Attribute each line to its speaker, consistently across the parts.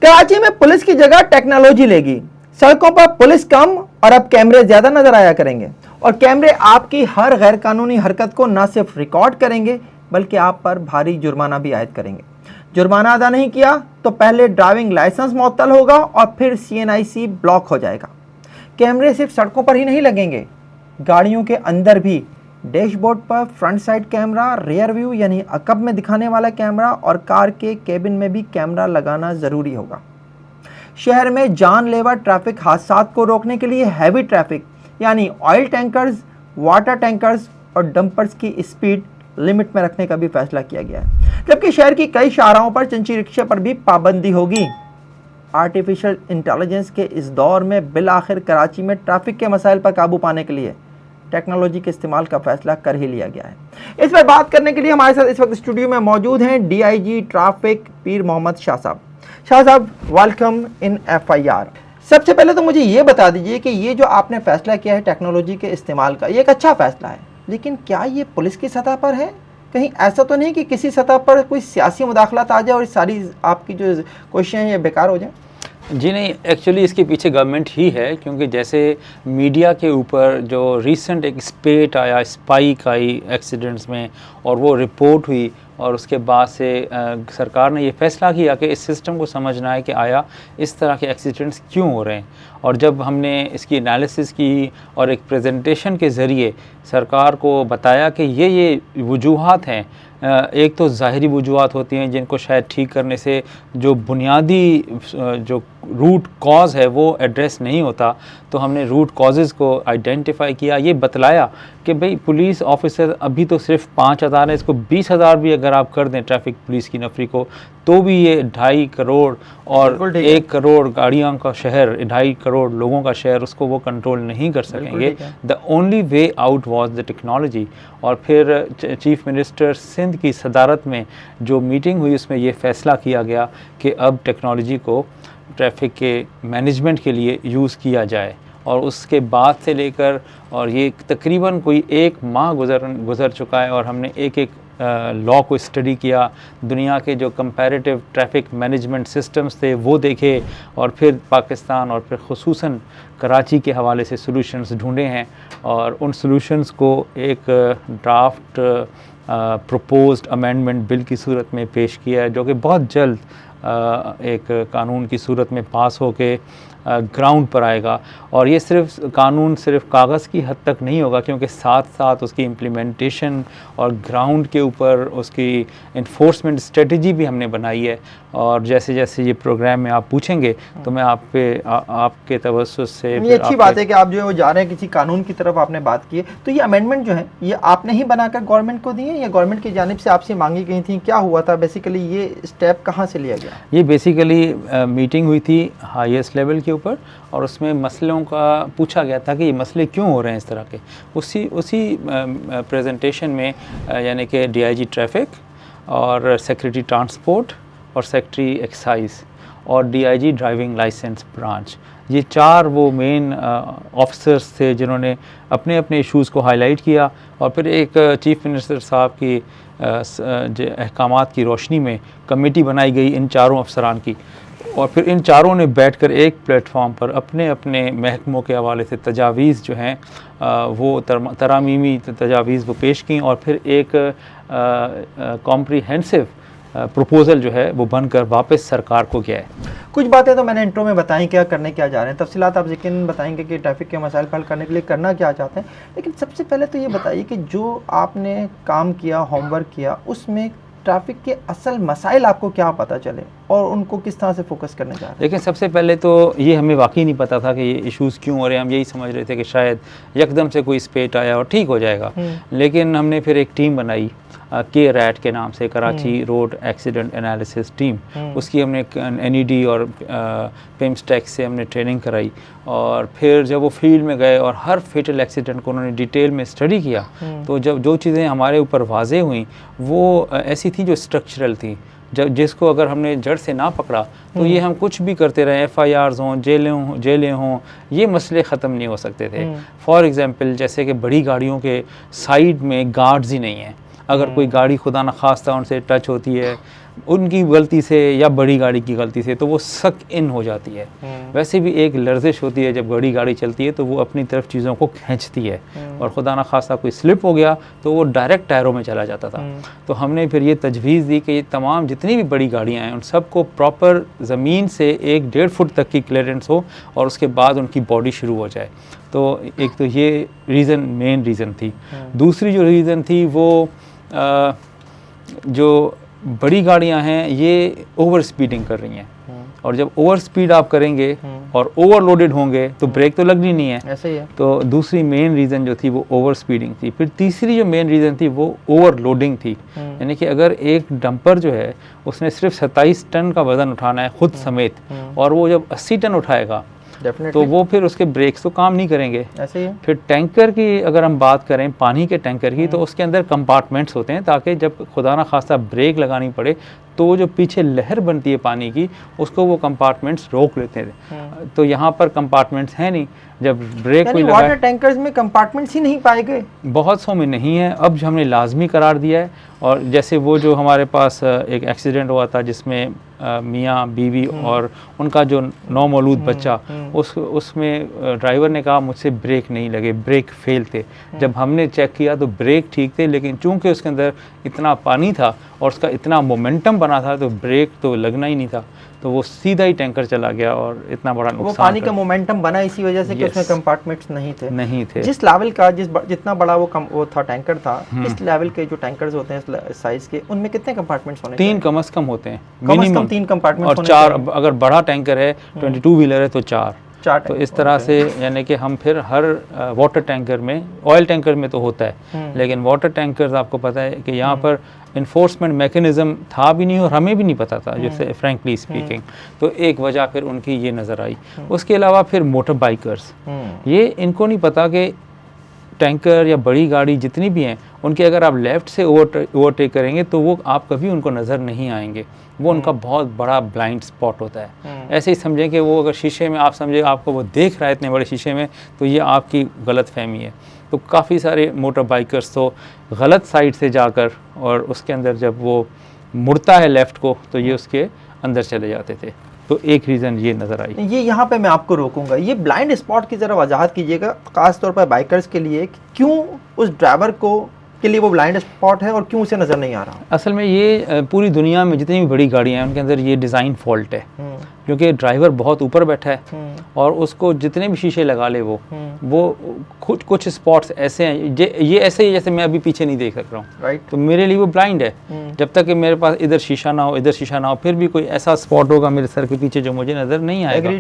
Speaker 1: कराची में पुलिस की जगह टेक्नोलॉजी लेगी। सड़कों पर पुलिस कम और अब कैमरे ज्यादा नजर आया करेंगे और कैमरे आपकी हर गैर कानूनी हरकत को न सिर्फ रिकॉर्ड करेंगे बल्कि आप पर भारी जुर्माना भी आयद करेंगे। जुर्माना अदा नहीं किया तो पहले ड्राइविंग लाइसेंस मुअत्तल होगा और फिर CNIC ब्लॉक हो जाएगा। कैमरे सिर्फ सड़कों पर ही नहीं लगेंगे, गाड़ियों के अंदर भी। डैशबोर्ड पर front side camera, rear view यानी अकब में दिखाने वाला कैमरा और कार के केबिन में भी कैमरा लगाना ज़रूरी होगा। शहर में जानलेवा ट्रैफिक हादसात को रोकने के लिए हैवी ट्रैफिक यानी ऑयल टैंकर्स, वाटर टैंकर्स और डंपर्स की स्पीड लिमिट में रखने का भी फैसला किया गया है, जबकि शहर की कई शाहराहों पर चंची रिक्शे पर भी पाबंदी होगी। आर्टिफिशियल इंटेलिजेंस के इस दौर में बिल आखिर कराची में ट्रैफिक के मसाइल पर काबू पाने के लिए टेक्नोलॉजी के इस्तेमाल का फैसला कर ही लिया गया है। इस पर बात करने के लिए हमारे साथ इस वक्त स्टूडियो में मौजूद हैं DIG ट्रैफिक पीर मोहम्मद शाह साहब। शाह साहब, वेलकम इन FIR। सबसे पहले तो मुझे ये बता दीजिए कि ये जो आपने फैसला किया है टेक्नोलॉजी के इस्तेमाल का, ये एक अच्छा फैसला है, लेकिन क्या ये पुलिस की सतह पर है? कहीं ऐसा तो नहीं कि किसी सतह पर कोई सियासी मुदाखलत आ जाए और सारी आपकी जो कोशिशें हैं ये बेकार हो जाए?
Speaker 2: जी नहीं, एक्चुअली इसके पीछे गवर्नमेंट ही है, क्योंकि जैसे मीडिया के ऊपर जो रीसेंट एक स्पेट आया, स्पाइक आई एक्सीडेंट्स में, और वो रिपोर्ट हुई और उसके बाद से सरकार ने ये फैसला किया कि इस सिस्टम को समझना है कि आया इस तरह के एक्सीडेंट्स क्यों हो रहे हैं। और जब हमने इसकी एनालिसिस की और एक प्रेजेंटेशन के ज़रिए सरकार को बताया कि ये वजूहात हैं, एक तो ज़ाहिरी वजूहात होती हैं जिनको शायद ठीक करने से जो बुनियादी जो रूट कॉज है वो एड्रेस नहीं होता, तो हमने रूट कॉजेज़ को आइडेंटिफाई किया। ये बतलाया कि भाई पुलिस ऑफिसर अभी तो सिर्फ 5,000 है, इसको 20,000 भी अगर आप कर दें ट्रैफिक पुलिस की नफरी को, तो भी ये 2.5 करोड़ और 1 करोड़ गाड़ियों का शहर, 2.5 करोड़ लोगों का शहर, उसको वो कंट्रोल नहीं कर सकेंगे। The only way out was the technology. और फिर चीफ मिनिस्टर सिंध की सदारत में जो मीटिंग हुई उसमें ये फ़ैसला किया गया कि अब टेक्नोलॉजी को ट्रैफिक के मैनेजमेंट के लिए यूज़ किया जाए। और उसके बाद से लेकर और ये तकरीबन कोई 1 माह गुज़र चुका है और हमने एक लॉ को स्टडी किया, दुनिया के जो कंपैरेटिव ट्रैफिक मैनेजमेंट सिस्टम्स थे वो देखे, और फिर पाकिस्तान और फिर ख़ुसूसन कराची के हवाले से सॉल्यूशंस ढूंढे हैं और उन सॉल्यूशंस को एक ड्राफ्ट प्रपोज्ड अमेंडमेंट बिल की सूरत में पेश किया है, जो कि बहुत जल्द एक कानून की सूरत में पास होके ग्राउंड पर आएगा। और ये कानून सिर्फ कागज़ की हद तक नहीं होगा, क्योंकि साथ साथ उसकी इम्प्लीमेंटेशन और ग्राउंड के ऊपर उसकी इन्फोर्समेंट स्ट्रेटजी भी हमने बनाई है। और जैसे जैसे ये प्रोग्राम में आप पूछेंगे तो मैं आपके तवज्जुह से,
Speaker 1: ये अच्छी बात है कि आप जो है वो जा रहे हैं किसी कानून की तरफ, आपने बात की है। तो ये अमेंडमेंट जो है ये आपने ही बनाकर गवर्नमेंट को दी है या गवर्नमेंट की जानिब से आपसे मांगी गई थी? क्या हुआ था बेसिकली, ये स्टेप कहाँ से लिया गया?
Speaker 2: ये बेसिकली मीटिंग हुई थी हाईएस्ट लेवल के ऊपर और उसमें मसलों का पूछा गया था कि ये मसले क्यों हो रहे हैं इस तरह के। उसी प्रेजेंटेशन में यानी कि DIG ट्रैफिक और सेक्रेटरी ट्रांसपोर्ट और सेक्रेटरी एक्साइज और DIG ड्राइविंग लाइसेंस ब्रांच, ये 4 वो मेन ऑफिसर्स थे जिन्होंने अपने अपने इश्यूज़ को हाईलाइट किया। और फिर एक चीफ मिनिस्टर साहब की अहकामात की रोशनी में कमेटी बनाई गई इन 4 अफसरान की, और फिर इन 4 ने बैठकर एक प्लेटफॉर्म पर अपने अपने महकमों के हवाले से तजावीज़ जो हैं वो तरामीमी तजावीज़ वो पेश की, और फिर एक कॉम्प्रिहेंसिव प्रपोज़ल जो है वो बनकर वापस सरकार को गया है।
Speaker 1: कुछ बातें तो मैंने इंट्रो में बताई क्या करने क्या जा रहे हैं, तफसीलात आप यकीन बताएंगे कि ट्रैफिक के मसाइल हल करने के लिए करना क्या चाहते हैं, लेकिन सबसे पहले तो ये बताइए कि जो आपने काम किया, होमवर्क किया, उसमें ट्रैफिक के असल मसाइल आपको क्या पता चले और उनको किस तरह से फोकस करने जा रहे हैं?
Speaker 2: लेकिन सबसे पहले तो ये हमें वाकई नहीं पता था कि ये इश्यूज़ क्यों हो रहे हैं। हम यही समझ रहे थे कि शायद यकदम से कोई स्पेट आया और ठीक हो जाएगा। लेकिन हमने फिर एक टीम बनाई KRAT के नाम से, Karachi road accident analysis team. उसकी हमने NED और PIMSTEC से हमने ट्रेनिंग कराई, और फिर जब वो फील्ड में गए और हर फेटल एक्सीडेंट को उन्होंने डिटेल में स्टडी किया, तो जब जो चीज़ें हमारे ऊपर वाज़े हुई वो ऐसी थी जो स्ट्रक्चरल थी, जिसको अगर हमने जड़ से ना पकड़ा तो ये हम कुछ भी करते रहे, FIRs हों, जेलें हों, ये मसले ख़त्म नहीं हो सकते थे। फॉर एग्ज़ाम्पल जैसे कि बड़ी गाड़ियों के साइड में गार्ड्स ही नहीं हैं। अगर कोई गाड़ी खुदा न खास्ता उनसे टच होती है उनकी गलती से या बड़ी गाड़ी की गलती से तो वो सक इन हो जाती है। वैसे भी एक लर्जिश होती है जब बड़ी गाड़ी चलती है तो वो अपनी तरफ चीज़ों को खींचती है, और खुदा ना खास्ता कोई स्लिप हो गया तो वो डायरेक्ट टायरों में चला जाता था। तो हमने फिर ये तजवीज़ दी कि ये तमाम जितनी भी बड़ी गाड़ियाँ हैं उन सबको प्रॉपर ज़मीन से 1-1.5 फुट तक की क्लियरेंस हो और उसके बाद उनकी बॉडी शुरू हो जाए। तो एक तो ये रीज़न, मेन रीज़न थी। दूसरी जो रीज़न थी वो जो बड़ी गाड़ियां हैं ये ओवर स्पीडिंग कर रही हैं, और जब ओवर स्पीड आप करेंगे और ओवरलोडेड होंगे तो ब्रेक तो लगनी नहीं है,
Speaker 1: ऐसे ही है।
Speaker 2: तो दूसरी मेन रीज़न जो थी वो ओवर स्पीडिंग थी। फिर तीसरी जो मेन रीज़न थी वो ओवरलोडिंग थी, यानी कि अगर एक डंपर जो है उसने सिर्फ 27 टन का वज़न उठाना है खुद समेत, और वो जब 80 टन उठाएगा तो वो फिर उसके ब्रेक्स तो काम नहीं करेंगे।
Speaker 1: ऐसे ही है।
Speaker 2: फिर टैंकर की अगर हम बात करें, पानी के टैंकर की, तो उसके अंदर कंपार्टमेंट्स होते हैं ताकि जब खुदा ना खास्ता ब्रेक लगानी पड़े तो वो जो पीछे लहर बनती है पानी की उसको वो कंपार्टमेंट्स रोक लेते हैं। तो यहाँ पर कंपार्टमेंट्स हैं नहीं, जब ब्रेक कोई लगाए।
Speaker 1: वाटर टैंकर्स में कंपार्टमेंट्स ही नहीं पाए गए,
Speaker 2: बहुत सौ में नहीं है, अब जो हमने लाजमी करार दिया है। और जैसे वो जो हमारे पास एक एक्सीडेंट हुआ था जिसमें मियाँ बीवी और उनका जो नौमौलूद बच्चा, उसमें ड्राइवर ने कहा मुझसे ब्रेक नहीं लगे, ब्रेक फेल थे। जब हमने चेक किया तो ब्रेक ठीक थे, लेकिन चूंकि उसके अंदर इतना पानी था और उसका इतना मोमेंटम बना था तो ब्रेक तो लगना ही नहीं था, तो वो सीधा ही टैंकर चला गया और इतना बड़ा नुकसान।
Speaker 1: वो पानी का मोमेंटम बना इसी वजह से कि उसमें कंपार्टमेंट्स नहीं थे। जिस लेवल का जितना बड़ा वो था टैंकर था, इस लेवल के जो टैंकर्स होते हैं इस साइज के, उनमें कितने कंपार्टमेंट्स होने?
Speaker 2: 3 कम से कम होते हैं,
Speaker 1: मिनिमम 3 कंपार्टमेंट्स,
Speaker 2: और 4 अगर बड़ा टैंकर है 22 व्हीलर है तो 4। तो इस तरह से यानी कि हम फिर हर वाटर टैंकर में, ऑयल टैंकर में तो होता है, लेकिन वाटर टैंकर्स आपको पता है कि यहाँ पर इन्फोर्समेंट मैकेनिज़्म था भी नहीं और हमें भी नहीं पता था, जैसे फ्रैंकली स्पीकिंग। तो एक वजह फिर उनकी ये नज़र आई। उसके अलावा फिर मोटर बाइकर्स, ये इनको नहीं पता कि टैंकर या बड़ी गाड़ी जितनी भी हैं उनके अगर आप लेफ़्ट से ओवरटेक करेंगे तो वो आप कभी उनको नज़र नहीं आएंगे, वो उनका बहुत बड़ा ब्लाइंड स्पॉट होता है। ऐसे ही समझें कि वो अगर शीशे में आप समझे आपको वो देख रहा है इतने बड़े शीशे में, तो ये आपकी गलत फहमी है। तो काफ़ी सारे मोटर बाइकर्स तो गलत साइड से जाकर और उसके अंदर जब वो मुड़ता है लेफ़्ट को तो ये उसके अंदर चले जाते थे। तो एक रीज़न ये नज़र आई।
Speaker 1: ये यहाँ पे मैं आपको रोकूंगा, ये ब्लाइंड स्पॉट की ज़रा वजाहत कीजिएगा, ख़ास तौर पर बाइकर्स के लिए, क्यों उस ड्राइवर के लिए वो ब्लाइंड स्पॉट है और क्यों उसे नज़र नहीं आ रहा?
Speaker 2: असल में ये पूरी दुनिया में जितनी भी बड़ी गाड़ियाँ हैं उनके अंदर ये डिज़ाइन फॉल्ट है, क्योंकि ड्राइवर बहुत ऊपर बैठा है और उसको जितने भी शीशे लगा ले वो कुछ स्पॉट्स ऐसे हैं, ये ऐसे ही जैसे मैं अभी पीछे नहीं देख रहा हूँ,
Speaker 1: राइट।
Speaker 2: तो मेरे लिए वो ब्लाइंड है। जब तक कि मेरे पास इधर शीशा ना हो, इधर शीशा ना हो, फिर भी कोई ऐसा स्पॉट होगा मेरे सर के पीछे जो मुझे नज़र नहीं आएगा।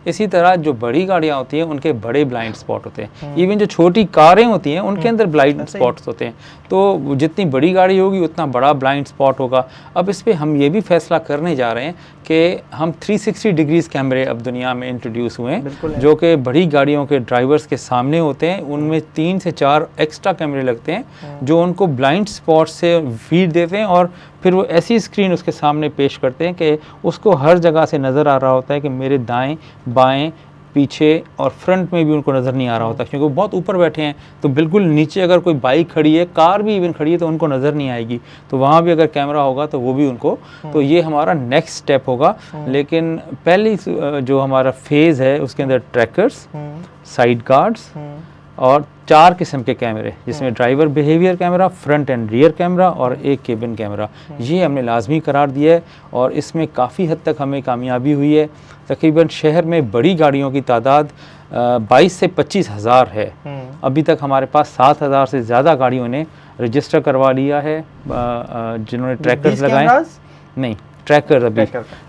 Speaker 2: इसी तरह जो बड़ी गाड़ियाँ होती हैं उनके बड़े ब्लाइंड स्पॉट होते हैं, इवन जो छोटी कारें होती हैं उनके अंदर ब्लाइंड स्पॉट्स होते हैं। तो जितनी बड़ी गाड़ी होगी उतना बड़ा ब्लाइंड स्पॉट होगा। अब इस पर हम ये भी फैसला करने जा रहे हैं कि हम 360 डिग्रीज कैमरे अब दुनिया में इंट्रोड्यूस हुए हैं, जो कि बड़ी गाड़ियों के ड्राइवर्स के सामने होते हैं। उनमें 3 से 4 एक्स्ट्रा कैमरे लगते हैं जो उनको ब्लाइंड स्पॉट से फीड देते हैं और फिर वो ऐसी स्क्रीन उसके सामने पेश करते हैं कि उसको हर जगह से नज़र आ रहा होता है कि मेरे दाएं बाएं पीछे और फ्रंट में भी उनको नज़र नहीं आ रहा होता, क्योंकि वो बहुत ऊपर बैठे हैं। तो बिल्कुल नीचे अगर कोई बाइक खड़ी है, कार भी इवन खड़ी है, तो उनको नज़र नहीं आएगी। तो वहाँ भी अगर कैमरा होगा तो वो भी उनको, तो ये हमारा नेक्स्ट स्टेप होगा। लेकिन पहली जो हमारा फेज़ है उसके अंदर ट्रैकर्स, साइड गार्ड्स और 4 किस्म के कैमरे, जिसमें driver behaviour camera, front end rear camera और एक केबिन कैमरा, ये हमने लाजमी करार दिया है और इसमें काफ़ी हद तक हमें कामयाबी हुई है। तकरीबन शहर में बड़ी गाड़ियों की तादाद 22 से 25 हज़ार है। अभी तक हमारे पास 7 हज़ार से ज़्यादा गाड़ियों ने रजिस्टर करवा लिया है, जिन्होंने ट्रैकर्स लगाए नहीं, ट्रैकर अभी।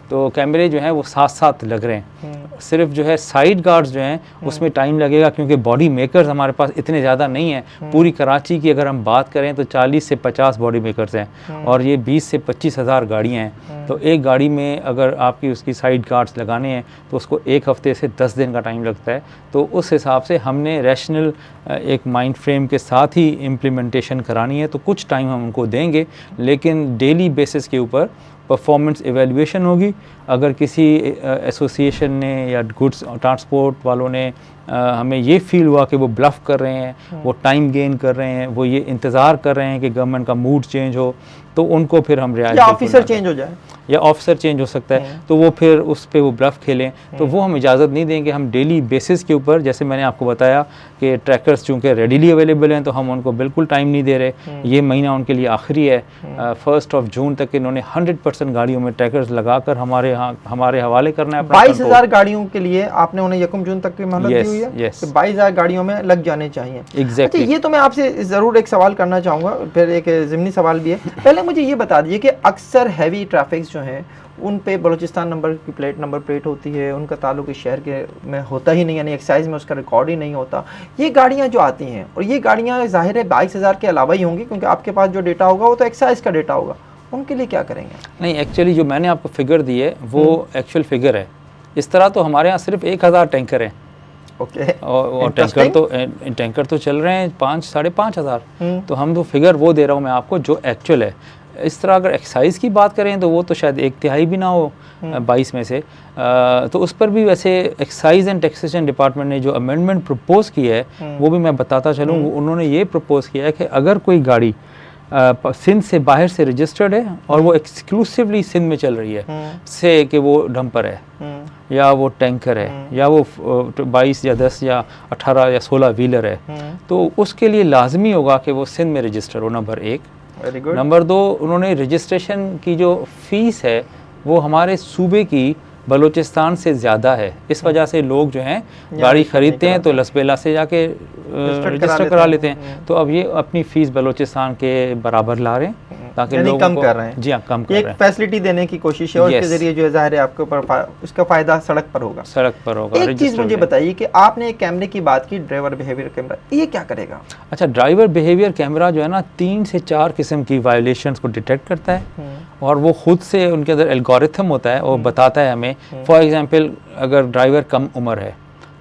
Speaker 2: तो कैमरे जो हैं वो साथ लग रहे हैं। सिर्फ जो है साइड गार्ड्स जो हैं उसमें टाइम लगेगा, क्योंकि बॉडी मेकर्स हमारे पास इतने ज़्यादा नहीं हैं। पूरी कराची की अगर हम बात करें तो 40 से 50 बॉडी मेकर्स हैं और ये 20 से 25 हज़ार गाड़ियाँ हैं। तो एक गाड़ी में अगर आपकी उसकी साइड गार्ड्स लगाने हैं तो उसको 1 हफ़्ते से 10 दिन का टाइम लगता है। तो उस हिसाब से हमने रैशनल एक माइंड फ्रेम के साथ ही इम्प्लीमेंटेशन करानी है। तो कुछ टाइम हम उनको देंगे, लेकिन डेली बेसिस के ऊपर परफॉर्मेंस एवेल्युएशन होगी अगर किसी एसोसिएशन ने या गुड्स ट्रांसपोर्ट वालों ने हमें ये फील हुआ कि वो ब्लफ कर रहे हैं, वो टाइम गेन कर रहे हैं, वो ये इंतज़ार कर रहे हैं कि गवर्नमेंट का मूड चेंज हो, तो उनको फिर हम रियायत
Speaker 1: या ऑफिसर चेंज हो जाए,
Speaker 2: या ऑफिसर चेंज हो सकता है, तो वो फिर उस पे वो ब्लफ खेलें, तो वो हम इजाज़त नहीं देंगे। हम डेली बेसिस के ऊपर, जैसे मैंने आपको बताया कि ट्रैकर्स चूँकि रेडीली अवेलेबल हैं, तो हम उनको बिल्कुल टाइम नहीं दे रहे। ये महीना उनके लिए आखिरी है, 1 जून तक इन्होंने 100% गाड़ियों में ट्रैकर्स लगाकर हमारे हवाले करना है।
Speaker 1: 22,000 गाड़ियों के लिए आपने उन्हें 1 जून तक की मोहलत दी हुई है कि 22,000 गाड़ियों में लग जाने चाहिए।
Speaker 2: Exactly.
Speaker 1: अच्छा, ये तो मैं आपसे ज़रूर एक सवाल करना चाहूँगा, फिर एक ज़िमनी सवाल भी है। पहले मुझे ये बता दीजिए कि अक्सर हैवी ट्रैफिक जो हैं उन पे बलूचिस्तान नंबर प्लेट होती है, उनका ताल्लुक इस शहर के में होता ही नहीं, यानी एक्साइज में उसका रिकॉर्ड ही नहीं होता। ये गाड़ियाँ जो आती हैं, और ये गाड़ियाँ ज़ाहिर है 22,000 के अलावा ही होंगी, क्योंकि आपके पास जो डेटा होगा वो तो एक्साइज का डेटा होगा, उनके लिए क्या करेंगे?
Speaker 2: नहीं, एक्चुअली जो मैंने आपको फिगर दी है वो एक्चुअल फिगर है। इस तरह तो हमारे यहाँ सिर्फ 1,000 टैंकर हैं।
Speaker 1: ओके।
Speaker 2: और टैंकर तो चल रहे हैं 5,000-5,500। तो हम तो फिगर वो दे रहा हूँ मैं आपको जो एक्चुअल है। इस तरह अगर एक्साइज़ की बात करें तो वो तो शायद 1/3 भी ना हो 22 में से। तो उस पर भी वैसे एक्साइज एंड टैक्सेशन डिपार्टमेंट ने जो अमेंडमेंट प्रपोज़ की है वो भी मैं बताता चलूँ। उन्होंने ये प्रपोज़ किया है कि अगर कोई गाड़ी सिंध से बाहर से रजिस्टर्ड है और वो एक्सक्लूसिवली सिंध में चल रही है, से कि वो डंपर है या वो टैंकर है या वो 22 या 10 या 18 या 16 व्हीलर है, तो उसके लिए लाजमी होगा कि वो सिंध में रजिस्टर हो, नंबर 1। नंबर 2, उन्होंने रजिस्ट्रेशन की जो फ़ीस है वो हमारे सूबे की बलूचिस्तान से ज़्यादा है। इस वजह से लोग जो हैं गाड़ी ख़रीदते हैं तो लसबेला से जाके रजिस्टर करा लेते हैं। तो अब ये अपनी फ़ीस बलूचिस्तान के बराबर ला रहे हैं ताकि लोग
Speaker 1: कम कर रहे हैं।
Speaker 2: जी हाँ, कम कर रहे हैं।
Speaker 1: एक फैसिलिटी देने की कोशिश है और इसके जरिए जो है ज़ाहिर है आपके ऊपर उसका फ़ायदा सड़क पर होगा। एक चीज़ मुझे बताइए कि आपने एक कैमरे की बात की, ड्राइवर बिहेवियर कैमरा, ये क्या करेगा?
Speaker 2: अच्छा, ड्राइवर बिहेवियर कैमरा जो है ना 3 से 4 किस्म की वायलेशंस को डिटेक्ट करता है और वो खुद से उनके अंदर एल्गोरिथम होता है और बताता है हमें। फॉर एग्जांपल, अगर ड्राइवर कम उम्र है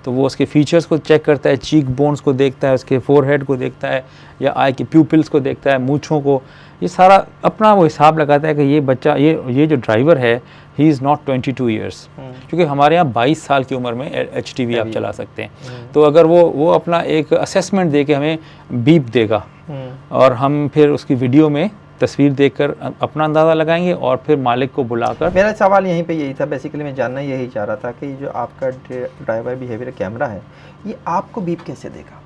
Speaker 2: तो वो उसके फीचर्स को चेक करता है, चीक बोन्स को देखता है, उसके फोरहेड को देखता है या आई के प्यूपिल्स को देखता है, मूँछों को, ये सारा अपना वो हिसाब लगाता है कि ये बच्चा, ये जो ड्राइवर है ही इज़ नॉट 22 ईयर्स, क्योंकि हमारे यहाँ 22 साल की उम्र में HTV आप चला सकते हैं। तो अगर वो अपना एक असेसमेंट दे के हमें बीप देगा और हम फिर उसकी वीडियो में तस्वीर देखकर अपना अंदाज़ा लगाएंगे और फिर मालिक को बुलाकर।
Speaker 1: मेरा सवाल यहीं पे यही था, बेसिकली मैं जानना यही चाह रहा था कि जो आपका ड्राइवर बिहेवियर कैमरा है ये आपको बीप कैसे देगा?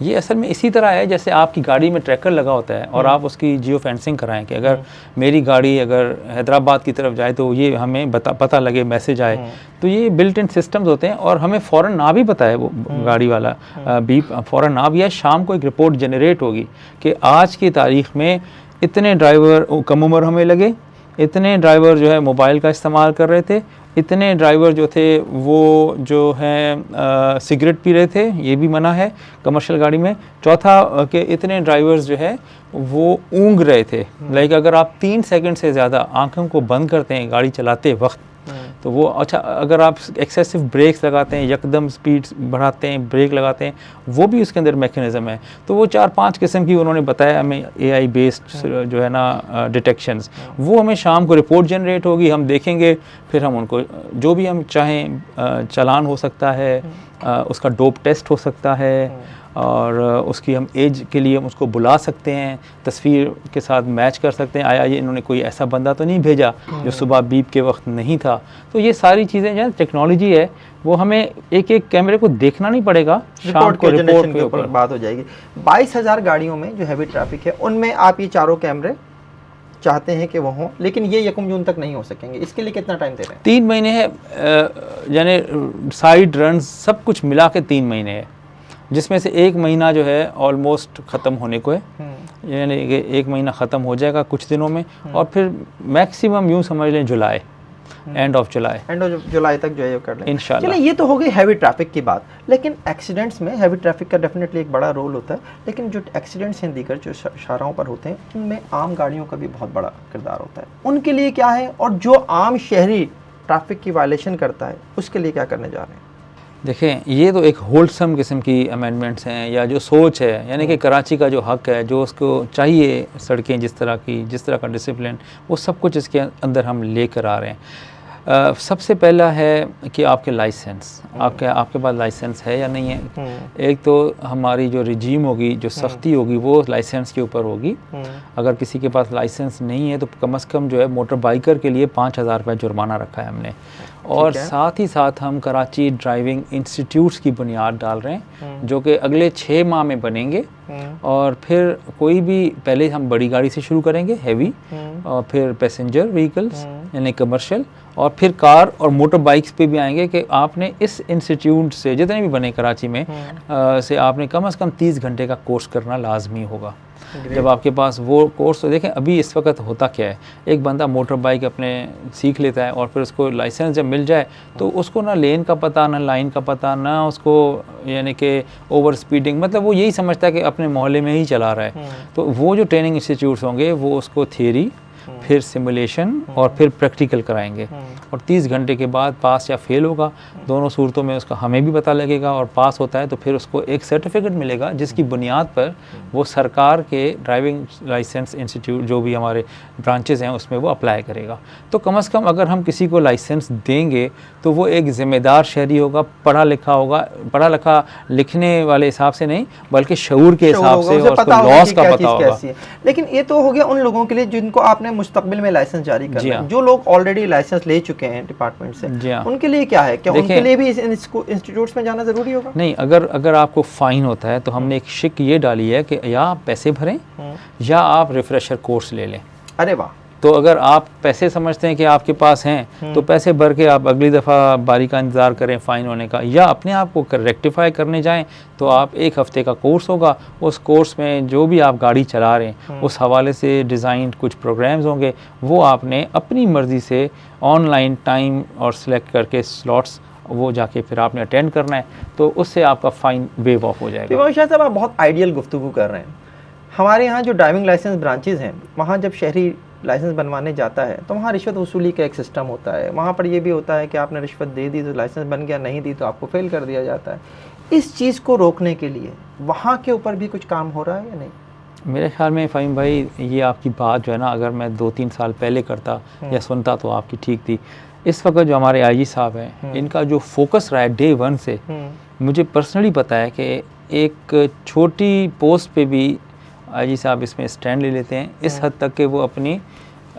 Speaker 2: ये असल में इसी तरह है जैसे आपकी गाड़ी में ट्रैकर लगा होता है और आप उसकी जियो फेंसिंग कराएं कि अगर मेरी गाड़ी अगर हैदराबाद की तरफ जाए तो ये हमें पता लगे, मैसेज आए। तो ये बिल्ट इन सिस्टम्स होते हैं और हमें फ़ौरन ना भी पता है वो गाड़ी वाला बीप फ़ौरन ना भी है, शाम को एक रिपोर्ट जनरेट होगी कि आज की तारीख़ में इतने ड्राइवर कम उम्र हमें लगे, इतने ड्राइवर जो है मोबाइल का इस्तेमाल कर रहे थे, इतने ड्राइवर जो थे वो जो हैं सिगरेट पी रहे थे, ये भी मना है कमर्शियल गाड़ी में। चौथा कि इतने ड्राइवर्स जो है वो ऊँग रहे थे। लाइक अगर आप 3 सेकंड से ज़्यादा आंखों को बंद करते हैं गाड़ी चलाते वक्त तो वो, अच्छा अगर आप एक्सेसिव ब्रेक्स लगाते हैं, यकदम स्पीड बढ़ाते हैं, ब्रेक लगाते हैं, वो भी उसके अंदर मैकेनिज़्म है। तो वो 4-5 किस्म की उन्होंने बताया हमें AI बेस्ड जो है ना डिटेक्शंस, वो हमें शाम को रिपोर्ट जनरेट होगी, हम देखेंगे, फिर हम उनको जो भी हम चाहें चालान हो सकता है, उसका डोप टेस्ट हो सकता है और उसकी हम एज के लिए हम उसको बुला सकते हैं, तस्वीर के साथ मैच कर सकते हैं, आया ये इन्होंने कोई ऐसा बंदा तो नहीं भेजा जो सुबह बीप के वक्त नहीं था। तो ये सारी चीज़ें जो है टेक्नोलॉजी है, वो हमें एक एक कैमरे को देखना नहीं पड़ेगा, शाम को रिपोर्ट के ऊपर
Speaker 1: बात हो जाएगी। 22,000 गाड़ियों में जो हैवी ट्रैफिक है उनमें आप ये चारों कैमरे चाहते हैं कि वो हों, लेकिन ये 1 जून तक नहीं हो सकेंगे, इसके लिए कितना टाइम दे रहे हैं?
Speaker 2: 3 महीने है, यानी साइड रन सब कुछ मिला के 3 महीने है, जिसमें से 1 महीना जो है ऑलमोस्ट ख़त्म होने को है, यानी कि 1 महीना ख़त्म हो जाएगा कुछ दिनों में और फिर मैक्सिमम यूँ समझ लें जुलाई, एंड ऑफ जुलाई तक जो है कर लें इंशाल्लाह।
Speaker 1: चलिए, ये तो हो गई हैवी ट्रैफिक की बात, लेकिन एक्सीडेंट्स में हैवी ट्रैफिक का डेफिनेटली एक बड़ा रोल होता है, लेकिन जो एक्सीडेंट्स हैं दीगर जो शाहराहों पर होते हैं उनमें आम गाड़ियों का भी बहुत बड़ा किरदार होता है, उनके लिए क्या है? और जो आम शहरी ट्रैफिक की वायलेशन करता है उसके लिए क्या करने जा रहे हैं?
Speaker 2: देखें, ये तो एक होलसम किस्म की अमेंडमेंट्स हैं या जो सोच है, यानी कि कराची का जो हक है, जो उसको चाहिए सड़कें जिस तरह का डिसिप्लिन, वो सब कुछ इसके अंदर हम लेकर आ रहे हैं। सबसे पहला है कि आपके लाइसेंस, आपके पास लाइसेंस है या नहीं है। एक तो हमारी जो रिजीम होगी, जो सख्ती होगी, वो लाइसेंस के ऊपर होगी। अगर किसी के पास लाइसेंस नहीं है तो कम से कम जो है मोटर बाइकर के लिए 5,000 रुपये जुर्माना रखा है हमने। और साथ ही साथ हम कराची ड्राइविंग इंस्टीट्यूट्स की बुनियाद डाल रहे हैं, जो कि अगले 6 माह में बनेंगे। और फिर कोई भी, पहले हम बड़ी गाड़ी से शुरू करेंगे, हैवी, और फिर पैसेंजर व्हीकल्स यानी कमर्शियल, और फिर कार और मोटर बाइक्स पे भी आएंगे कि आपने इस इंस्टीट्यूट से, जितने भी बने कराची में, से आपने कम से कम 30 घंटे का कोर्स करना लाजमी होगा। जब आपके पास वो कोर्स, तो देखें अभी इस वक्त होता क्या है, एक बंदा मोटर बाइक अपने सीख लेता है और फिर उसको लाइसेंस जब मिल जाए तो उसको ना लेन का पता, ना लाइन का पता, ना उसको यानी कि ओवर स्पीडिंग, मतलब वो यही समझता है कि अपने मोहल्ले में ही चला रहा है। तो वो जो ट्रेनिंग इंस्टीट्यूट्स होंगे वो उसको थियरी, फिर सिमुलेशन और फिर प्रैक्टिकल कराएंगे। और 30 घंटे के बाद पास या फेल होगा, दोनों सूरतों में उसका हमें भी पता लगेगा। और पास होता है तो फिर उसको एक सर्टिफिकेट मिलेगा, जिसकी बुनियाद पर वो सरकार के ड्राइविंग लाइसेंस इंस्टीट्यूट, जो भी हमारे ब्रांचेज़ हैं, उसमें वो अप्लाई करेगा। तो कम से कम अगर हम किसी को लाइसेंस देंगे तो वो एक ज़िम्मेदार शहरी होगा, पढ़ा लिखा होगा, पढ़ा लिखा लिखने वाले हिसाब से नहीं, बल्कि शऊर के हिसाब से, और उसको लॉस का पता होगा।
Speaker 1: लेकिन ये तो हो गया उन लोगों के लिए जिनको आपने मुस्तकबिल में लाइसेंस जारी करना है। जो लोग ऑलरेडी लाइसेंस ले चुके हैं डिपार्टमेंट से, उनके लिए क्या है? क्या उनके लिए भी इस इंस्टीट्यूट्स में जाना जरूरी होगा?
Speaker 2: नहीं, अगर आपको फाइन होता है तो हमने एक शिक ये डाली है कि या आप पैसे भरें या आप रिफ्रेशर कोर्स ले लें।
Speaker 1: अरे वाह!
Speaker 2: तो अगर आप पैसे समझते हैं कि आपके पास हैं तो पैसे भर के आप अगली दफ़ा बारी का इंतज़ार करें फ़ाइन होने का, या अपने आप को रेक्टिफाई करने जाएं तो आप 1 हफ़्ते का कोर्स होगा। उस कोर्स में जो भी आप गाड़ी चला रहे हैं उस हवाले से डिज़ाइन कुछ प्रोग्राम्स होंगे, वो आपने अपनी मर्ज़ी से ऑनलाइन टाइम और सिलेक्ट करके स्लॉट्स वो जाके फिर आपने अटेंड करना है, तो उससे आपका फ़ाइन वेव ऑफ हो जाएगा।
Speaker 1: शाह साहब, आप बहुत आइडियल गुफ्तगू कर रहे हैं। हमारे यहाँ जो ड्राइविंग लाइसेंस ब्रांचेज़ हैं, वहाँ जब शहरी लाइसेंस बनवाने जाता है तो वहाँ रिश्वत वसूली का एक सिस्टम होता है। वहाँ पर ये भी होता है कि आपने रिश्वत दे दी तो लाइसेंस बन गया, नहीं दी तो आपको फेल कर दिया जाता है। इस चीज़ को रोकने के लिए वहाँ के ऊपर भी कुछ काम हो रहा है या नहीं?
Speaker 2: मेरे ख्याल में फ़हीम भाई, ये आपकी बात जो है ना, अगर मैं 2-3 साल पहले करता या सुनता तो आपकी ठीक थी। इस वक्त जो हमारे आईजी साहब हैं, इनका जो फोकस रहा है डे 1 से, मुझे पर्सनली पता है कि एक छोटी पोस्ट पे भी आईजी साहब इसमें स्टैंड ले लेते हैं, इस हद तक कि वो अपनी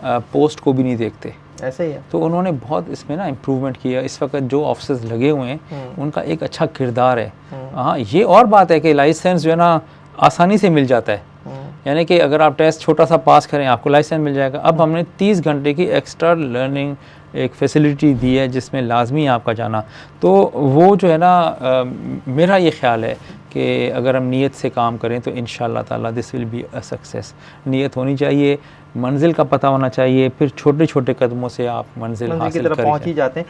Speaker 2: पोस्ट को भी नहीं देखते।
Speaker 1: ऐसे ही है।
Speaker 2: तो उन्होंने बहुत इसमें ना इम्प्रूवमेंट किया। इस वक्त जो ऑफिसर्स लगे हुए हैं उनका एक अच्छा किरदार है। हाँ, ये और बात है कि लाइसेंस जो है ना आसानी से मिल जाता है, यानी कि अगर आप टेस्ट छोटा सा पास करें आपको लाइसेंस मिल जाएगा। अब हमने 30 घंटे की एक्स्ट्रा लर्निंग एक फैसिलिटी दी है जिसमें लाजमी आपका जाना। तो वो जो है ना, मेरा ये ख्याल है कि अगर हम नीयत से काम करें तो इंशाअल्लाह ताला this will be a success. नीयत होनी चाहिए, मंजिल का पता होना चाहिए, फिर छोटे छोटे कदमों से आप मंजिल हासिल
Speaker 1: की तरफ पहुँच ही जाते हैं।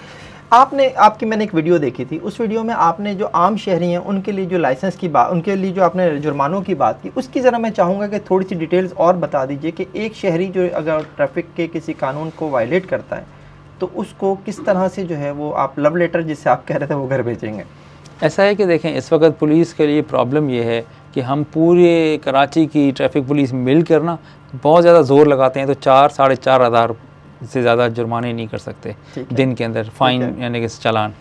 Speaker 1: मैंने एक वीडियो देखी थी, उस वीडियो में आपने जो आम शहरी हैं उनके लिए जो लाइसेंस की बात, उनके लिए जो आपने जुर्मानों की बात की, उसकी ज़रा मैं चाहूँगा कि थोड़ी सी डिटेल्स और बता दीजिए कि एक शहरी जो अगर ट्रैफिक के किसी कानून को वायलेट करता है तो उसको किस तरह से जो है वो आप लव लेटर जिससे आप कह रहे थे वो घर भेजेंगे।
Speaker 2: ऐसा है कि देखें, इस वक्त पुलिस के लिए प्रॉब्लम ये है कि हम पूरे कराची की ट्रैफिक पुलिस मिल कर ना बहुत ज़्यादा जोर लगाते हैं, तो 4-4.5 हज़ार से ज़्यादा जुर्माने नहीं कर सकते दिन के अंदर, फ़ाइन यानी कि चालान।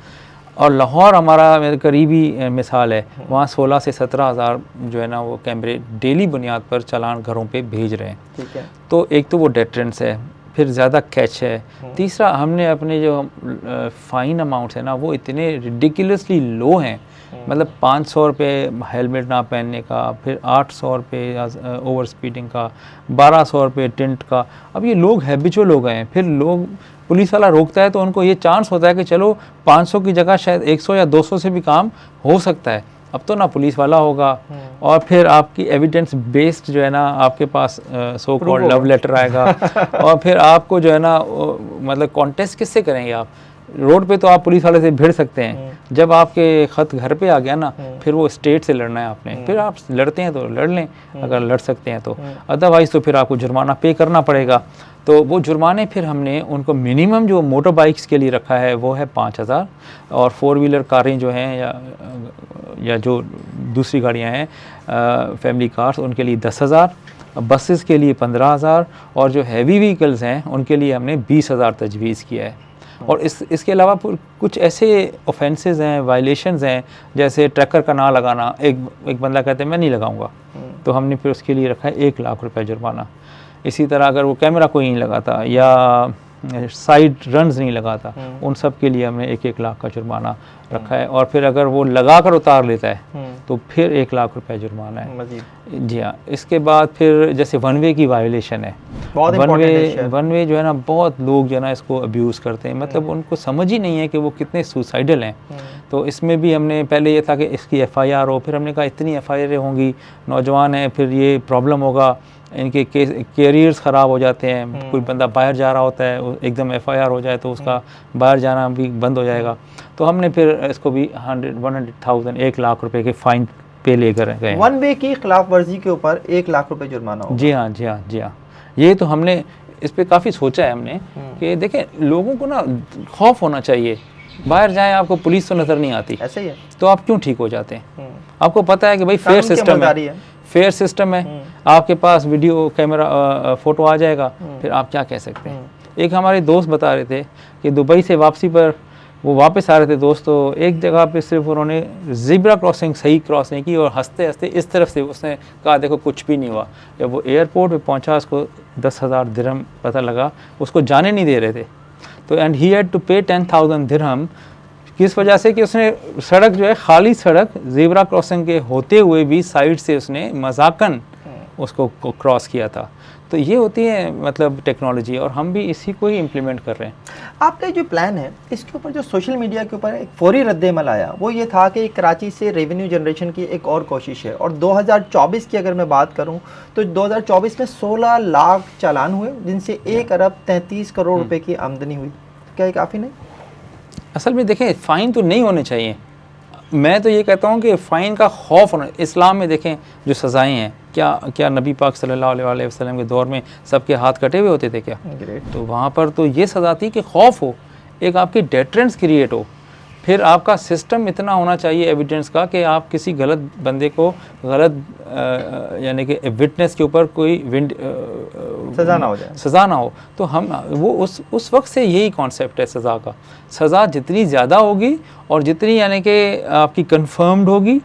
Speaker 2: और लाहौर हमारा मेरे करीबी मिसाल है, वहाँ 16 से 17 हज़ार जो है ना वो कैमरे डेली बुनियाद पर चालान घरों पे भेज रहे हैं।
Speaker 1: ठीक है।
Speaker 2: तो एक तो वो डेटरेंस है, फिर ज़्यादा कैच है। तीसरा, हमने अपने जो फ़ाइन अमाउंट्स है ना वो इतने रिडिकुलसली लो हैं, मतलब 500 रुपये हेलमेट ना पहनने का, फिर 800 रुपये ओवर स्पीडिंग का, 1200 रुपये टिंट का। अब ये लोग हैबिचुअल हो गए हैं, फिर लोग पुलिस वाला रोकता है तो उनको ये चांस होता है कि चलो 500 की जगह शायद 100 या 200 से भी काम हो सकता है। अब तो ना पुलिस वाला होगा और फिर आपकी एविडेंस बेस्ड जो है ना आपके पास सो कॉल्ड लव लेटर आएगा और फिर आपको जो है ना मतलब कॉन्टेस्ट किससे करेंगे आप? रोड पे तो आप पुलिस वाले से भिड़ सकते हैं, जब आपके ख़त घर पे आ गया ना फिर वो स्टेट से लड़ना है आपने। फिर आप लड़ते हैं तो लड़ लें अगर लड़ सकते हैं तो, अदरवाइज़ तो फिर आपको जुर्माना पे करना पड़ेगा। तो वो जुर्माने फिर हमने उनको मिनिमम जो मोटर बाइक्स के लिए रखा है वो है 5,000 और 4 व्हीलर कारें जो हैं या जो दूसरी गाड़ियां हैं फैमिली कार्स उनके लिए 10,000, बसेस के लिए 15,000 और जो हैवी व्हीकल्स हैं उनके लिए हमने 20,000 तजवीज़ किया है। और इसके अलावा कुछ ऐसे ऑफेंसेस हैं, वायलेशंस हैं, जैसे ट्रैकर का ना लगाना। एक बंदा कहते हैं मैं नहीं लगाऊंगा, तो हमने फिर उसके लिए रखा है 1 लाख रुपए जुर्माना। इसी तरह अगर वो कैमरा कोई नहीं लगाता या साइड रन्स नहीं लगाता, उन सब के लिए हमने 1-1 लाख का जुर्माना रखा है। और फिर अगर वो लगा कर उतार लेता है तो फिर 1 लाख रुपए जुर्माना है। जी हाँ। इसके बाद फिर जैसे वन वे की वायलेशन है, वन वे जो है ना, बहुत लोग जो है ना इसको अब्यूज़ करते हैं, मतलब उनको समझ ही नहीं है कि वो कितने सुसाइडल हैं। तो इसमें भी हमने पहले ये था कि इसकी FIR हो, फिर हमने कहा इतनी FIR होंगी, नौजवान हैं, फिर ये प्रॉब्लम होगा, इनके कैरियर्स ख़राब हो जाते हैं। कोई बंदा बाहर जा रहा होता है, एकदम FIR हो जाए तो उसका बाहर जाना भी बंद हो जाएगा। तो हमने फिर इसको भी 100,000 1 लाख रुपए के फाइन पे लेकर गए।
Speaker 1: वन वे की खिलाफ वर्जी के ऊपर 1 लाख रुपए जुर्माना होगा।
Speaker 2: जी हाँ, जी हाँ, जी हाँ। ये तो हमने इस पे काफ़ी सोचा है हमने कि देखें, लोगों को ना खौफ होना चाहिए। बाहर जाएं, आपको पुलिस तो नज़र नहीं आती,
Speaker 1: ऐसे ही है,
Speaker 2: तो आप क्यों ठीक हो जाते हैं? आपको पता है कि भाई फेयर सिस्टम है, फेयर सिस्टम है, आपके पास वीडियो कैमरा फ़ोटो आ जाएगा, फिर आप क्या कह सकते हैं? एक हमारे दोस्त बता रहे थे कि दुबई से वापसी पर वो वापस आ रहे थे दोस्त, तो एक जगह पे सिर्फ उन्होंने ज़ेब्रा क्रॉसिंग सही क्रॉस नहीं की और हंसते हंसते इस तरफ से उसने कहा देखो कुछ भी नहीं हुआ। जब वो एयरपोर्ट पे पहुंचा, उसको 10,000 दिरहम पता लगा, उसको जाने नहीं दे रहे थे। तो एंड ही हैड टू पे 10,000 दिरहम, किस वजह से कि उसने सड़क जो है, खाली सड़क ज़ेब्रा क्रॉसिंग के होते हुए भी साइड से उसने मजाकन उसको क्रॉस किया था। तो ये होती है मतलब टेक्नोलॉजी, और हम भी इसी को ही इम्प्लीमेंट कर रहे हैं।
Speaker 1: आपका जो प्लान है इसके ऊपर जो सोशल मीडिया के ऊपर एक फौरी रद्द-ए-अमल आया, वो ये था कि कराची से रेवेन्यू जनरेशन की एक और कोशिश है। और 2024 की अगर मैं बात करूं तो 2024 में 16 लाख चालान हुए, जिनसे 1 अरब 33 करोड़ रुपए की आमदनी हुई। क्या ये काफ़ी नहीं?
Speaker 2: असल में देखें, फ़ाइन तो नहीं होने चाहिए। मैं तो ये कहता हूँ कि फ़ाइन का खौफ होना। इस्लाम में देखें जो सज़ाएँ हैं, क्या नबी पाक सल्लल्लाहु अलैहि वसल्लम के दौर में सबके हाथ कटे हुए होते थे क्या? तो वहाँ पर तो ये सज़ा थी कि खौफ हो, एक आपकी डेटरेंस क्रिएट हो। फिर आपका सिस्टम इतना होना चाहिए एविडेंस का कि आप किसी गलत बंदे को गलत यानी कि विटनेस के ऊपर कोई
Speaker 1: सज़ा ना हो जाए,
Speaker 2: सज़ा ना हो। तो हम वो उस वक्त से यही कॉन्सेप्ट है सज़ा का। सज़ा जितनी ज़्यादा होगी और जितनी यानी कि आपकी कंफर्म्ड होगी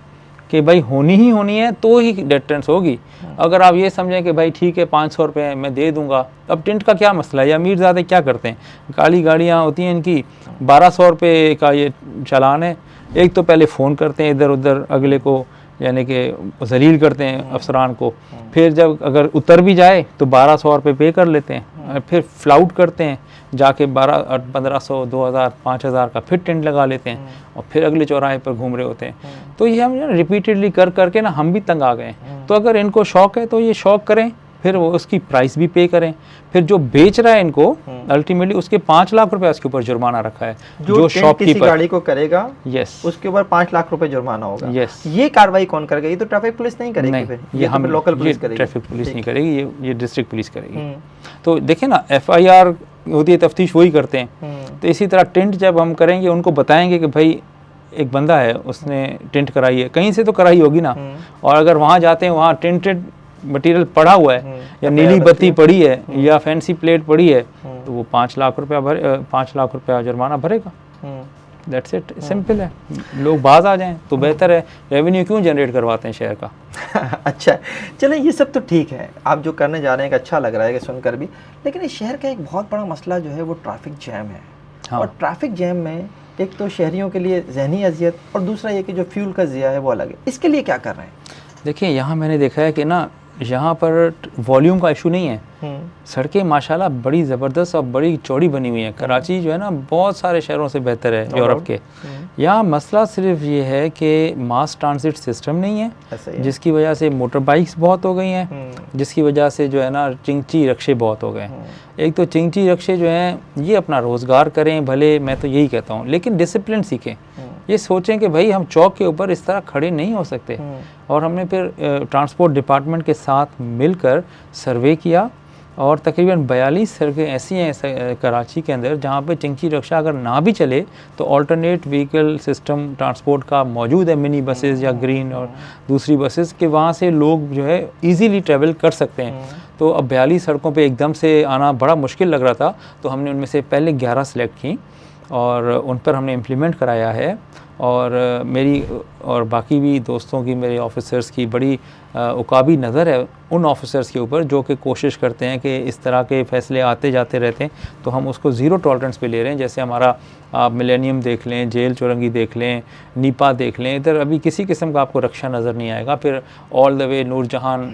Speaker 2: कि भाई होनी ही होनी है, तो ही डेटरेंस होगी। अगर आप ये समझें कि भाई ठीक है 500 रुपये मैं दे दूंगा, अब टिंट का क्या मसला है? या अमीरज़ादे क्या करते हैं, काली गाड़ियाँ होती हैं इनकी, 1200 रुपये का ये चालान है। एक तो पहले फ़ोन करते हैं इधर उधर अगले को, यानी कि ज़लील करते हैं अफसरान को। फिर जब अगर उतर भी जाए तो 1200 रुपये पे कर लेते हैं, फिर फ्लाउट करते हैं, जाके 1500, 2000, 5000 का फिर टेंट लगा लेते हैं और फिर अगले चौराहे पर घूम रहे होते हैं। तो ये हम रिपीटेडली कर करके ना हम भी तंग आ गए हैं। तो अगर इनको शौक है तो ये शौक करें, फिर वो उसकी प्राइस भी पे करें। फिर जो बेच रहा है इनको अल्टीमेटली उसके 5 लाख रुपए उसके ऊपर जुर्माना रखा है। जो शॉपकीपर
Speaker 1: गाड़ी को करेगा,
Speaker 2: यस,
Speaker 1: उसके ऊपर 5 लाख रुपए जुर्माना होगा।
Speaker 2: यस,
Speaker 1: ये कार्रवाई कौन करेगा? ये तो ट्रैफिक पुलिस नहीं करेगी,
Speaker 2: नहीं,
Speaker 1: फिर
Speaker 2: ये हम
Speaker 1: लोकल पुलिस करेगी।
Speaker 2: ट्रैफिक पुलिस नहीं करेगी, ये डिस्ट्रिक्ट पुलिस करेगी। तो देखें ना, FIR होती है, तफ्तीश वही करते हैं। तो इसी तरह टेंट जब हम करेंगे, उनको बताएंगे कि भाई एक बंदा है उसने टेंट कराई है, कहीं से तो कराई होगी ना। और अगर वहाँ जाते हैं, वहाँ टेंटेड मटेरियल पड़ा हुआ है या नीली बत्ती पड़ी है या फैंसी प्लेट पड़ी है, तो वो 5 लाख रुपया जुर्माना भरेगा। दैट्स इट, सिंपल है। लोग बाज आ जाएं तो बेहतर है। रेवेन्यू क्यों जनरेट करवाते हैं शहर का?
Speaker 1: अच्छा, चलें, ये सब तो ठीक है, आप जो करने जा रहे हैं अच्छा लग रहा है कि सुनकर भी। लेकिन इस शहर का एक बहुत बड़ा मसला जो है वो ट्रैफिक जैम है। हाँ। और ट्रैफिक जैम में एक तो शहरियों के लिए जहनी अजियत, और दूसरा ये कि जो फ्यूल का ज़िया है वो अलग है। इसके लिए क्या कर रहे हैं?
Speaker 2: देखिए, यहाँ मैंने देखा है कि ना, यहाँ पर वॉल्यूम का इशू नहीं है। सड़कें माशाल्लाह बड़ी ज़बरदस्त और बड़ी चौड़ी बनी हुई हैं। कराची जो है ना, बहुत सारे शहरों से बेहतर है यूरोप के। यहाँ मसला सिर्फ ये है कि मास ट्रांसिट सिस्टम नहीं है, जिसकी वजह से मोटर बाइक्स बहुत हो गई हैं, जिसकी वजह से जो है ना चिंची रक्शे बहुत हो गए। एक तो चिंची रक्शे जो हैं ये अपना रोज़गार करें भले, मैं तो यही कहता हूँ, लेकिन डिसिप्लिन सीखें। ये सोचें कि भाई हम चौक के ऊपर इस तरह खड़े नहीं हो सकते। और हमने फिर ट्रांसपोर्ट डिपार्टमेंट के साथ मिलकर सर्वे किया और तकरीबन 42 सड़कें ऐसी हैं कराची के अंदर जहाँ पे चिंची रिक्शा अगर ना भी चले तो अल्टरनेट व्हीकल सिस्टम ट्रांसपोर्ट का मौजूद है, मिनी बसेस या ग्रीन और दूसरी बसेस के, वहाँ से लोग जो है इजीली ट्रैवल कर सकते हैं। तो अब 42 सड़कों पे एकदम से आना बड़ा मुश्किल लग रहा था, तो हमने उनमें से पहले 11 सेलेक्ट की और उन पर हमने इम्प्लीमेंट कराया है। और मेरी और बाकी भी दोस्तों की, मेरे ऑफिसर्स की बड़ी उकाबी नज़र है उन ऑफिसर्स के ऊपर जो कि कोशिश करते हैं कि इस तरह के फ़ैसले आते जाते रहते हैं तो हम उसको ज़ीरो टॉलरेंस पे ले रहे हैं। जैसे हमारा आप मिलेनियम देख लें, जेल चौरंगी देख लें, नीपा देख लें, इधर अभी किसी किस्म का आपको रक्षा नज़र नहीं आएगा। फिर ऑल द वे नूरजहान,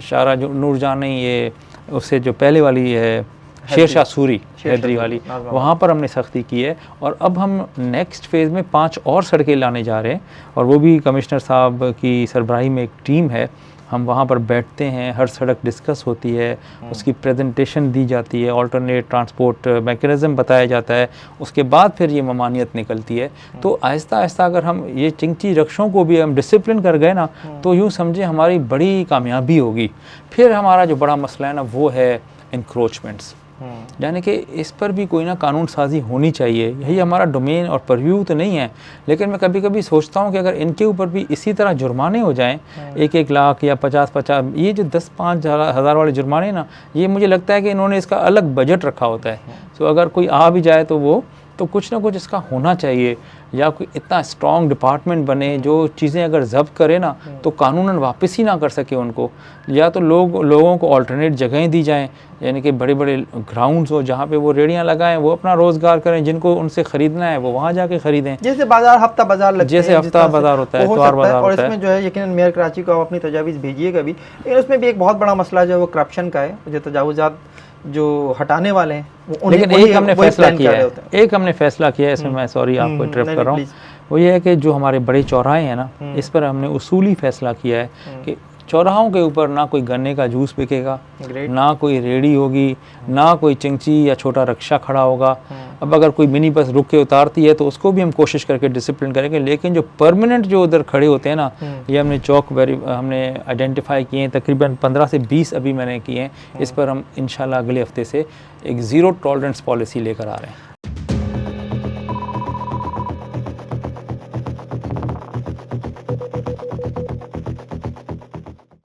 Speaker 2: शारा जो नूरजहान नहीं, ये उससे जो पहले वाली है शेरशाह सूरी हैदरी वाली, वहाँ पर हमने सख्ती की है। और अब हम नेक्स्ट फेज़ में 5 और सड़कें लाने जा रहे हैं और वो भी कमिश्नर साहब की सरबराही में एक टीम है, हम वहाँ पर बैठते हैं, हर सड़क डिस्कस होती है, उसकी प्रेजेंटेशन दी जाती है, ऑल्टरनेट ट्रांसपोर्ट मैकेनिज़्म बताया जाता है, उसके बाद फिर ये ममानियत निकलती है। तो आहिस्ता आहिस्ता अगर हम ये चिंची रिक्शों को भी हम डिसिप्लिन कर गए ना तो यूँ समझे हमारी बड़ी कामयाबी होगी। फिर हमारा जो बड़ा मसला है ना वो है इंक्रोचमेंट्स, यानी कि इस पर भी कोई ना कानून साजी होनी चाहिए। यही हमारा डोमेन और परव्यू तो नहीं है, लेकिन मैं कभी कभी सोचता हूँ कि अगर इनके ऊपर भी इसी तरह जुर्माने हो जाएं, 1-1 लाख या 50-50, ये जो 10-5 हज़ार वाले जुर्माने ना, ये मुझे लगता है कि इन्होंने इसका अलग बजट रखा होता है। तो अगर कोई आ भी जाए तो वो तो कुछ ना कुछ इसका होना चाहिए, या कोई इतना स्ट्रॉन्ग डिपार्टमेंट बने जो चीज़ें अगर जब्त करे ना तो कानूनन वापस ही ना कर सके उनको, या तो लोगों को अल्टरनेट जगहें दी जाएं, यानी कि बड़े बड़े ग्राउंड्स हो जहाँ पे वो रेडियाँ लगाएं, वो अपना रोज़गार करें, जिनको उनसे ख़रीदना है वो वहाँ जाके ख़रीदें।
Speaker 1: जैसे बाजार हफ्ता बाजार लगते हैं,
Speaker 2: जैसे हफ्ता बाजार होता है, इतवार बाजार होता है।
Speaker 1: और इसमें जो है यकीनन मेयर कराची को आप अपनी तजावीज़ भेजिएगा भी, लेकिन उसमें भी एक बहुत बड़ा मसला जो है वो करप्शन का है, जो तजावुज़ात जो हटाने वाले हैं।
Speaker 2: लेकिन एक हमने फैसला किया है, इसमें मैं सॉरी आपको इंटरप्ट कर रहा हूँ, वो ये है कि जो हमारे बड़े चौराहे हैं ना, इस पर हमने उसूली फैसला किया है कि चौराहों के ऊपर ना कोई गन्ने का जूस बिकेगा, ना कोई रेडी होगी, ना कोई चिंची या छोटा रिक्शा खड़ा होगा। अब अगर कोई मिनी बस रुक के उतारती है तो उसको भी हम कोशिश करके डिसिप्लिन करेंगे, लेकिन जो परमानेंट जो उधर खड़े होते हैं ना, ये हमने चौक हमने आइडेंटिफाई किए हैं, तकरीबन 15 से 20 अभी मैंने किए हैं। इस पर हम इंशाल्लाह अगले हफ्ते से एक ज़ीरो टॉलरेंस पॉलिसी लेकर आ रहे हैं।